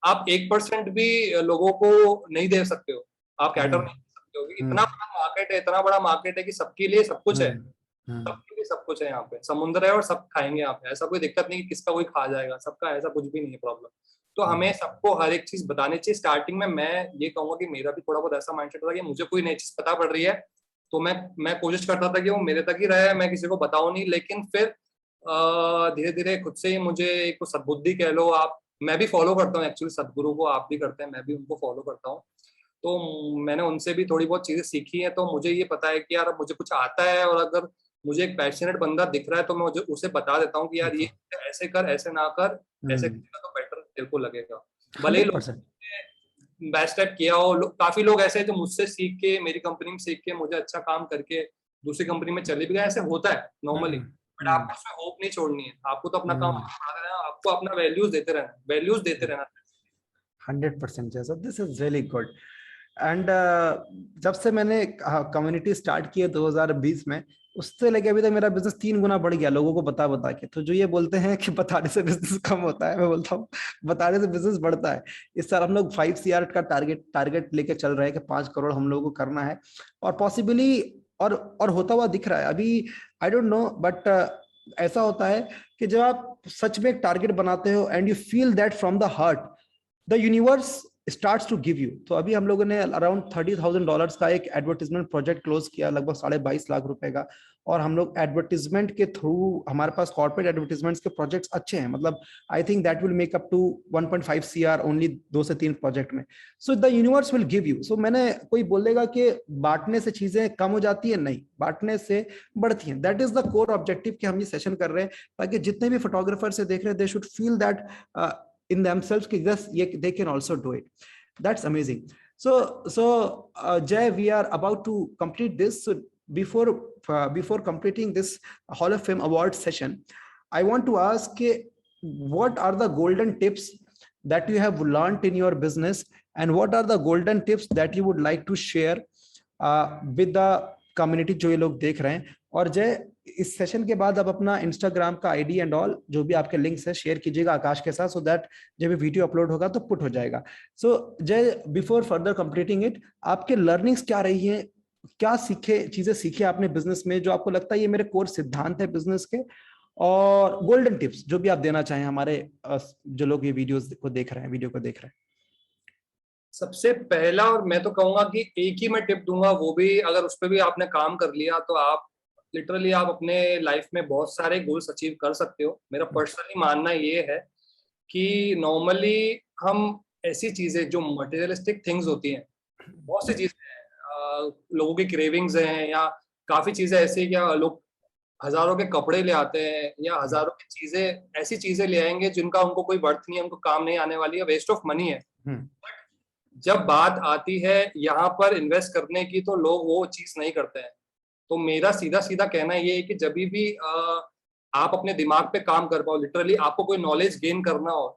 आप 1% भी लोगों को नहीं दे सकते हो, आप कैटर हम्म, नहीं कर सकते हो। हम्म, इतना बड़ा मार्केट है, इतना बड़ा मार्केट है कि सबके लिए सब कुछ है, हम्म, हम्म, सबके लिए सब कुछ है। यहाँ पे समुद्र है और सब खाएंगे यहाँ पे, ऐसा कोई दिक्कत नहीं कि किसका कोई खा जाएगा, सबका ऐसा कुछ भी नहीं है प्रॉब्लम। तो हमें सबको हर एक चीज बतानी चाहिए। स्टार्टिंग में मैं ये कहूंगा कि मेरा भी थोड़ा बहुत ऐसा माइंडसेट था कि मुझे कोई नई चीज पता पड़ रही है तो मैं कोशिश करता था कि वो मेरे तक ही रहे, मैं किसी को बताऊं नहीं। लेकिन फिर धीरे धीरे खुद से ही मुझे एक सद्बुद्धि कह लो आप, मैं भी फॉलो करता हूँ एक्चुअली सदगुरु को, आप भी करते हैं, मैं भी उनको फॉलो करता हूँ। तो मैंने उनसे भी थोड़ी बहुत चीजें सीखी हैं, तो मुझे ये पता है कि यार अब मुझे कुछ आता है और अगर मुझे एक पैशनेट बंदा दिख रहा है तो मैं मुझे उसे बता देता हूँ कि यार ये अच्छा, ऐसे कर, ऐसे ना कर, ऐसे हम्म, करेगा तो बेटर तेरे को लगेगा। भले ही लोग 100%। बेस्ट टाइप किया हो, काफी लोग ऐसे हैं जो मुझसे सीख के, मेरी कंपनी में सीख के मुझे अच्छा काम करके दूसरी कंपनी में चले भी गए, ऐसे होता है नॉर्मली। हम्म, बट आपको उसमें होप नहीं छोड़नी है, आपको तो अपना काम हम्म, बढ़ाते रहना, आपको अपना वैल्यूज देते रहना, वैल्यूज देते रहना। 100% जैसा, this is really good. And जब से मैंने कम्युनिटी स्टार्ट की है 2020 में, उससे लेके अभी तक मेरा बिजनेस 3 गुना बढ़ गया लोगों को बता बता के। तो जो ये बोलते हैं कि बताने से बिजनेस कम होता है, मैं बोलता हूँ बताने से बिजनेस बढ़ता है। इस साल हम लोग 5 CR का टारगेट लेके चल रहे हैं कि 5 करोड़ हम लोगों को करना है, और पॉसिबली और होता हुआ दिख रहा है अभी। आई डोंट नो, बट ऐसा होता है कि जब आप सच में एक टारगेट बनाते हो and you feel that from the heart, the universe starts to give you. तो अभी हम लोगों ने अराउंड $30,000 का एक एडवर्टीजमेंट प्रोजेक्ट क्लोज किया, लगभग 22.5 लाख रुपए का। और हम लोग एडवर्टीजमेंट के थ्रू, हमारे पास कॉर्पोरेट एडवर्टीजमेंट्स के प्रोजेक्ट्स अच्छे हैं, मतलब I think that will make up to 1.5 CR only 2 से 3 प्रोजेक्ट में। So the universe will give you. So मैंने, कोई बोलेगा कि बांटने से चीजें कम हो जाती है, नहीं, बांटने से बढ़ती हैं। That is the core objective कि हम ये सेशन कर रहे हैं, ताकि जितने भी फोटोग्राफर से देख रहे हैं, they should feel that in themselves कि yes, they can also do it. That's amazing. So Jay, we are about to complete this. So before completing this Hall of Fame award session, I want to ask, what are the golden tips that you have learned in your business, and what are the golden tips that you would like to share with the community जो ये लोग देख रहे हैं? और जय, इस session के बाद आप अपना इंस्टाग्राम का आईडी एंड ऑल जो भी आपके लिंक्स है शेयर कीजिएगा आकाश के साथ, सो दैट जब ये वीडियो अपलोड होगा तो पुट हो जाएगा। सो जय, बिफोर फर्दर कंप्लीटिंग इट, आपके लर्निंग्स क्या रही हैं? क्या चीजें सीखी आपने बिजनेस में, जो आपको लगता है ये मेरे कोर सिद्धांत है बिजनेस के? और गोल्डन टिप्स जो भी आप देना चाहें हमारे जो लोग ये वीडियोस को देख रहे हैं, वीडियो को देख रहे हैं। सबसे पहला, और मैं तो कहूंगा कि एक ही मैं टिप दूंगा, वो भी अगर उस पर भी आपने काम कर लिया तो आप लिटरली आप अपने लाइफ में बहुत सारे गोल्स अचीव कर सकते हो। मेरा पर्सनली मानना ये है कि नॉर्मली हम ऐसी चीजें जो मटेरियलिस्टिक थिंग्स होती हैं, बहुत सी चीजें हैं, लोगों की क्रेविंग्स हैं, या काफी चीजें ऐसी, क्या लोग हजारों के कपड़े ले आते हैं या हजारों की चीजें, ऐसी चीजें ले आएंगे जिनका उनको कोई वर्थ नहीं है, उनको काम नहीं आने वाली है, वेस्ट ऑफ मनी है। जब बात आती है यहाँ पर इन्वेस्ट करने की, तो लोग वो चीज नहीं करते हैं। तो मेरा सीधा सीधा कहना ये है कि जब भी आप अपने दिमाग पे काम कर पाओ, लिटरली आपको कोई नॉलेज गेन करना हो,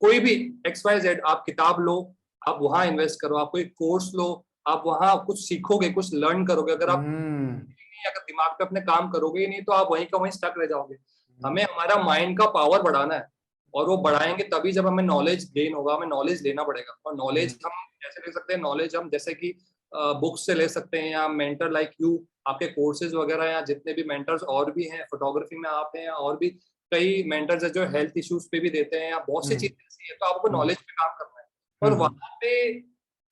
कोई भी XYZ, आप किताब लो, आप वहां इन्वेस्ट करो, आप कोई कोर्स लो, आप वहां कुछ सीखोगे, कुछ लर्न करोगे। अगर आप अगर दिमाग पे अपने काम करोगे ही नहीं, तो आप वहीं का वहीं स्टक रह जाओगे। हमें हमारा माइंड का पावर बढ़ाना है, और वो बढ़ाएंगे तभी जब हमें नॉलेज गेन होगा। हमें नॉलेज लेना पड़ेगा, और नॉलेज हम कैसे ले सकते हैं? नॉलेज हम जैसे कि बुक्स से ले सकते हैं, या मेंटर लाइक यू, आपके कोर्सेज वगैरह, या जितने भी मेंटर्स और भी हैं, फोटोग्राफी में आप हैं, या और भी कई मेंटर्स है जो हेल्थ इश्यूज पे भी देते हैं, या बहुत सी चीजें ऐसी है। तो आपको नॉलेज पे काम करना है। और वहां पे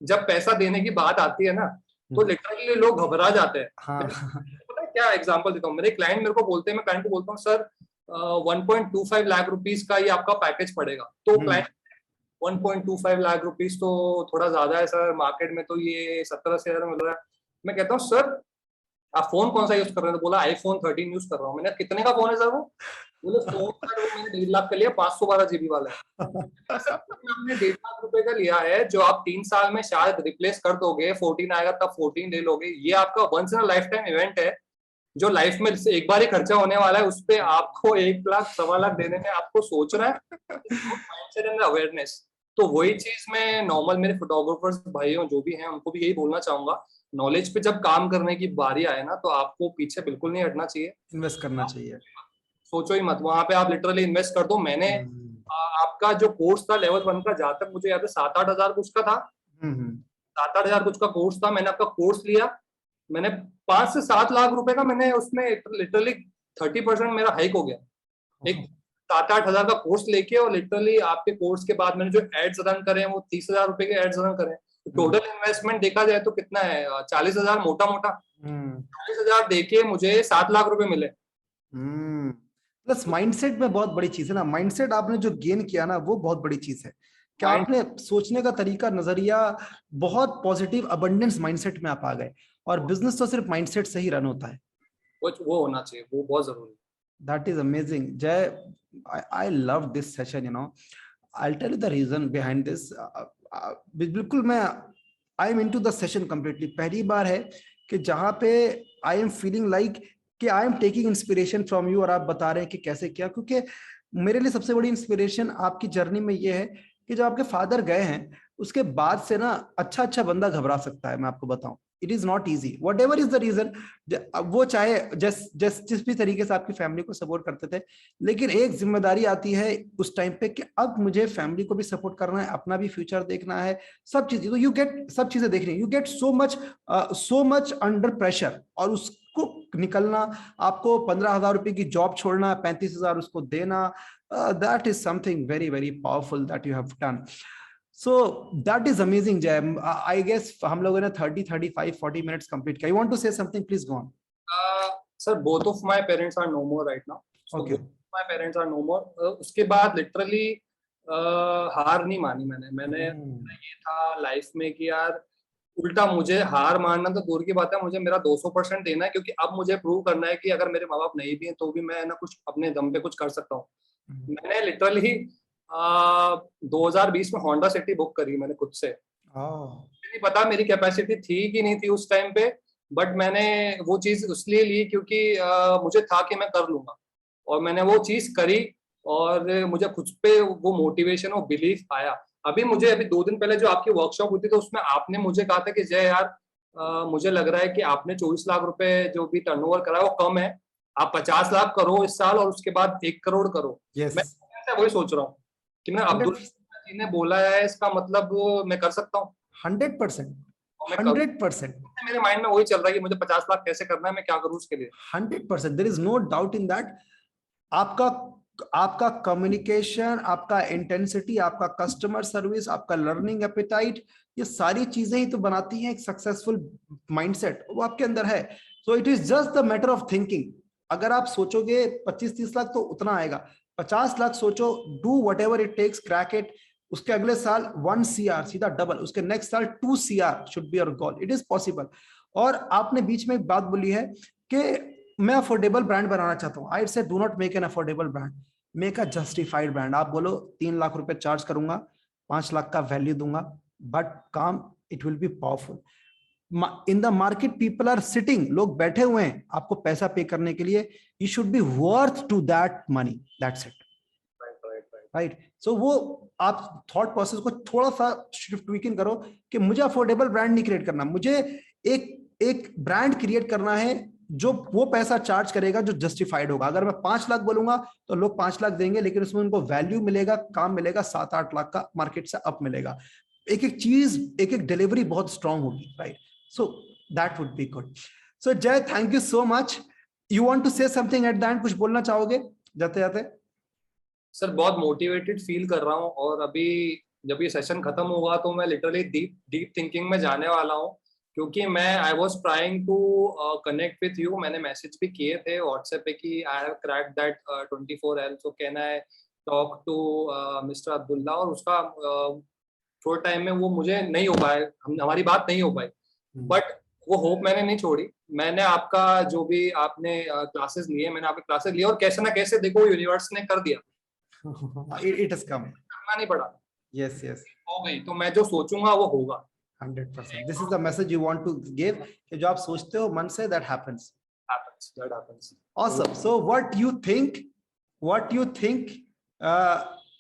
जब पैसा देने की बात आती है ना, तो लिटरली लोग घबरा जाते हैं। पता है क्या एग्जांपल देता हूँ? मेरे क्लाइंट मेरे को बोलते हैं, मैं क्लाइंट को बोलता हूँ, सर 1.25 लाख रुपीस का ये आपका पैकेज पड़ेगा। तो क्लाइंट 1.25 लाख रुपीस तो थोड़ा ज्यादा है सर, मार्केट में तो ये 17,000 मिल रहा है। मैं कहता हूँ सर आप फोन कौन सा यूज कर रहे हैं? तो बोला iPhone 13 यूज कर रहा हूँ। मैंने कितने का फोन है सर? वो बोले फोन सर वो मैंने 1.5 लाख का लिया, 512 GB वाला है। आपने 1.5 लाख रुपए का लिया है, जो आप 3 साल में शायद रिप्लेस कर दोगे, 14 आएगा तब 14 ले लोगे। ये आपका once in a lifetime event है, जो लाइफ में एक बार ही खर्चा होने वाला है। उस पर आपको 1 लाख 1.25 लाख देने में आपको सोचना है, माइंडसेट एंड अवेयरनेस। तो वही चीज मैं नॉर्मल मेरे फोटोग्राफर्स भाइयों जो भी हैं उनको भी यही बोलना चाहूंगा, नॉलेज पे जब काम करने की बारी आए ना, तो आपको पीछे बिल्कुल नहीं हटना चाहिए, इन्वेस्ट करना चाहिए। सोचो ही मत, वहां पे आप लिटरली इन्वेस्ट कर दो। मैंने आपका जो कोर्स था लेवल 1 का, जहां तक मुझे याद है 7-8 हजार कुछ का था, 7-8 हजार कुछ का कोर्स था। मैंने आपका कोर्स लिया, मैंने 5 से 7 लाख रुपए का मैंने उसमें लिटरली 30% मेरा हाइक हो गया। एक 7-8 हजार का कोर्स लेके, और लिटरली आपके कोर्स के बाद मैंने जो एड्स रन करे वो 30,000 रुपए के एड्स रन करे। टोटल इन्वेस्टमेंट देखा जाए तो कितना है? 40,000 मोटा मोटा। 40,000 देके मुझे 7 लाख रुपए मिले। प्लस माइंडसेट में बहुत बड़ी चीज है ना, माइंडसेट आपने जो गेन किया ना, वो बहुत बड़ी चीज है। क्या आपने सोचने का तरीका, नजरिया बहुत पॉजिटिव अबंडेंस माइंडसेट में आप आ गए। और बिजनेस तो सिर्फ माइंडसेट से ही रन होता है, वो होना चाहिए, वो बहुत जरूरी है। That is amazing, Jay. I love this session. I'll tell you the reason behind this. बिल्कुल मैं I am into the session completely. पहली बार है कि जहाँ पे I am feeling like कि I am taking inspiration from you, और आप बता रहे हैं कि कैसे क्या। क्योंकि मेरे लिए सबसे बड़ी इंस्पिरेशन आपकी जर्नी में ये है कि जब आपके फादर गए हैं उसके बाद से ना अच्छा बंदा घबरा सकता है, मैं आपको बताऊं, it is not easy, whatever is the reason. वो चाहे जिस भी तरीके से आपकी फैमिली को सपोर्ट करते थे, लेकिन एक जिम्मेदारी आती है उस टाइम पे कि अब मुझे फैमिली को भी सपोर्ट करना है, अपना भी फ्यूचर देखना है, सब चीजें, तो यू गेट सब चीजें देखनी, you get so much under pressure, और उसको निकलना, आपको 15,000 रुपए की जॉब छोड़ना, 35,000 उसको देना, that is something very very powerful that you have done. So that is amazing, Jay. I guess हम लोगों ने 30, 35, 40 minutes complete किया. You want to say something? Please go on. Sir, both of my parents are no more right now. So Okay. My parents are no more. उसके बाद literally हार नहीं मानी मैंने ये था लाइफ में कि यार उल्टा मुझे हार मानना तो दूर की बात है, मुझे मेरा 200% देना है, क्योंकि अब मुझे प्रूव करना है कि अगर मेरे माँ बाप नहीं भी हैं तो भी मैं ना कुछ अपने दम पे कुछ कर सकता हूँ. मैंने लिटरली 2020 में होंडा सिटी बुक करी मैंने खुद से. नहीं पता मेरी कैपेसिटी थी कि नहीं थी उस टाइम पे, बट मैंने वो चीज इसलिए ली क्योंकि मुझे था कि मैं कर लूंगा, और मैंने वो चीज करी, और मुझे खुद पे वो मोटिवेशन और बिलीफ आया. अभी 2 दिन पहले जो आपकी वर्कशॉप हुई थी, तो उसमें आपने मुझे कहा था कि जय यार मुझे लग रहा है कि आपने 24 लाख रुपए जो भी टर्नओवर करा है वो कम है, आप 50 लाख करो इस साल और उसके बाद 1 करोड़ करो. Yes. मैं वही सोच रहा हूँ कि मैं अब्दुल जी ने बोला है इसका मतलब मैं कर सकता हूँ. 100%. 100%. मेरे माइंड में वही चल रहा है कि मुझे 50 लाख कैसे करना है, मैं क्या करूँ उसके लिए. 100%. There is no doubt in that. आपका कम्युनिकेशन, आपका इंटेंसिटी, आपका कस्टमर सर्विस, आपका लर्निंग एपेटाइट, ये सारी चीजें ही तो बनाती हैं एक सक्सेसफुल माइंडसेट, वो आपके अंदर है. So it is just the matter of thinking. अगर आप सोचोगे 25-30 लाख तो उतना आएगा, 50 लाख सोचो, do whatever it takes, crack it. उसके अगले साल 1 CR सीधा डबल, उसके नेक्स्ट साल 2 CR should be your goal. It is possible. और आपने बीच में एक बात बोली है कि मैं अफोर्डेबल ब्रांड बनाना चाहता हूँ. आई से do not make an affordable brand, make a justified brand. आप बोलो 3 लाख रुपए चार्ज करूंगा, 5 लाख का वैल्यू दूंगा, बट काम it will be powerful. In the market people are sitting, लोग बैठे हुए हैं आपको पैसा पे करने के लिए. You should be worth to that money, that's it. Right. So वो आप थॉट प्रोसेस को थोड़ा सा शिफ्ट ट्वीकिंग करो कि मुझे अफोर्डेबल ब्रांड नहीं क्रिएट करना, मुझे एक ब्रांड क्रिएट करना है जो वो पैसा चार्ज करेगा जो जस्टिफाइड होगा. अगर मैं 5 लाख बोलूंगा तो लोग 5 लाख देंगे, लेकिन उसमें उनको वैल्यू मिलेगा, काम मिलेगा, 7-8 लाख का मार्केट से अप मिलेगा. एक चीज, एक डिलीवरी बहुत स्ट्रांग होगी. Right. So that would be good. So Jay, thank you so much. You want to say something at the end? कुछ बोलना चाहोगे जाते जाते? सर बहुत मोटिवेटेड फील कर रहा हूँ, और अभी जब ये सेशन खत्म होगा तो मैं लिटरली डीप थिंकिंग में जाने वाला हूँ, क्योंकि मैं I was trying to connect with you. मैंने मैसेज भी किए थे व्हाट्सएप पे कि I have cracked that 24L, so can I talk to mister Abdullah. और उसका थोड़े टाइम में वो मुझे नहीं हो पाया, हमारी बात नहीं हो पाई, बट वो होप मैंने नहीं छोड़ी. मैंने आपका जो भी आपने क्लासेस लिए, मैंने आपके क्लासेस लिए, और कैसे ना कैसे देखो यूनिवर्स ने कर दिया. It has come. करना नहीं पड़ा. Yes, yes. हो गई. तो मैं जो सोचूंगा वो होगा. 100%. This is the message you want to give. कि जो आप सोचते हो मन से, that happens. That happens. Awesome. So what you think,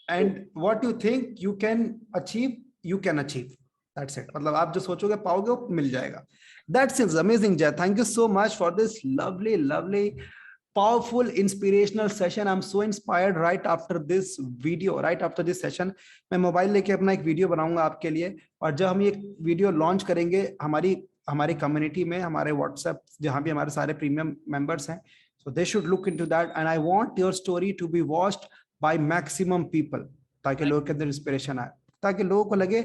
and what you think you can achieve, you can achieve. That's it. मतलब आप जो सोचोगे पाओगे वो मिल जाएगा. That is amazing, Jay. Thank you so much for this lovely, powerful, inspirational session. I'm so inspired right after this video, right after this session. मैं mobile लेके अपना एक वीडियो बनाऊंगा आपके लिए, और जब हम ये वीडियो लॉन्च करेंगे हमारी कम्युनिटी में, हमारे व्हाट्सएप जहां भी हमारे सारे प्रीमियम मेंबर्स हैं, so they should look into that, and I want your story to be watched by maximum people, ताकि लोगों के अंदर इंस्पिरेशन आए, ताकि लोगों को लगे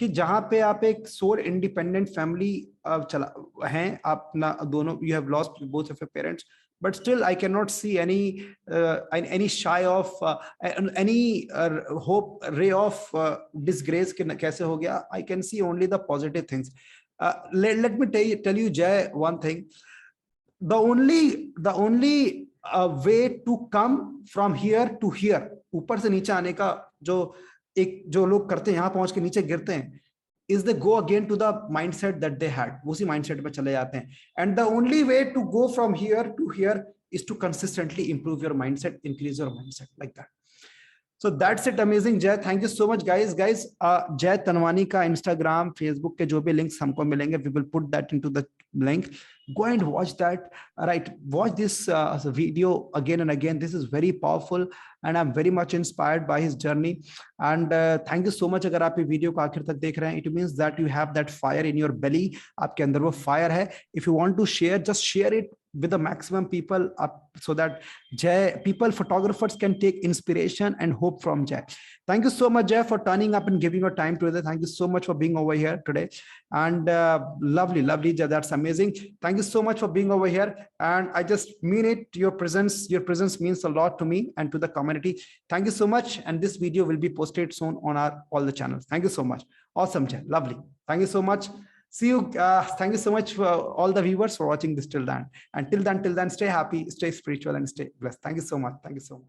कि जहां पे आप एक सोल इंडिपेंडेंट फैमिली चला हैं, आप ना दोनों, you have lost both of your parents, but still I cannot see any shy of any hope ray of disgrace कि कैसे हो गया. I can see only the positive things. Let me tell you Jay, one thing. The only way to come from here to here, ऊपर से नीचे आने का जो लोग करते हैं, यहाँ पहुंच के नीचे गिरते हैं, is they go again to the mindset that they had, उसी mindset पे चले जाते हैं. And the only way to go from here to here is to consistently improve your mindset, increase your mindset, like that. So that's it. Amazing, Jay. Thank you so much, guys. Jay Tanwani ka Instagram, Facebook के जो भी links हमको मिलेंगे, we will put that into the link. Go and watch that. All right, watch this video again and again. This is very powerful, and I'm very much inspired by his journey. And thank you so much. अगर आप ये video को आखिर तक देख रहे हैं, it means that you have that fire in your belly. आपके अंदर वो fire है. If you want to share, just share it with the maximum people up, so that Jay, photographers can take inspiration and hope from Jay. Thank you so much, Jay, for turning up and giving your time today. Thank you so much for being over here today. And lovely, Jay, that's amazing. Thank you so much for being over here. And I just mean it. Your presence means a lot to me and to the community. Thank you so much. And this video will be posted soon on all the channels. Thank you so much. Awesome, Jay. Lovely. Thank you so much. See you. Thank you so much for all the viewers for watching this till then. And till then, stay happy, stay spiritual, and stay blessed. Thank you so much. Thank you so much.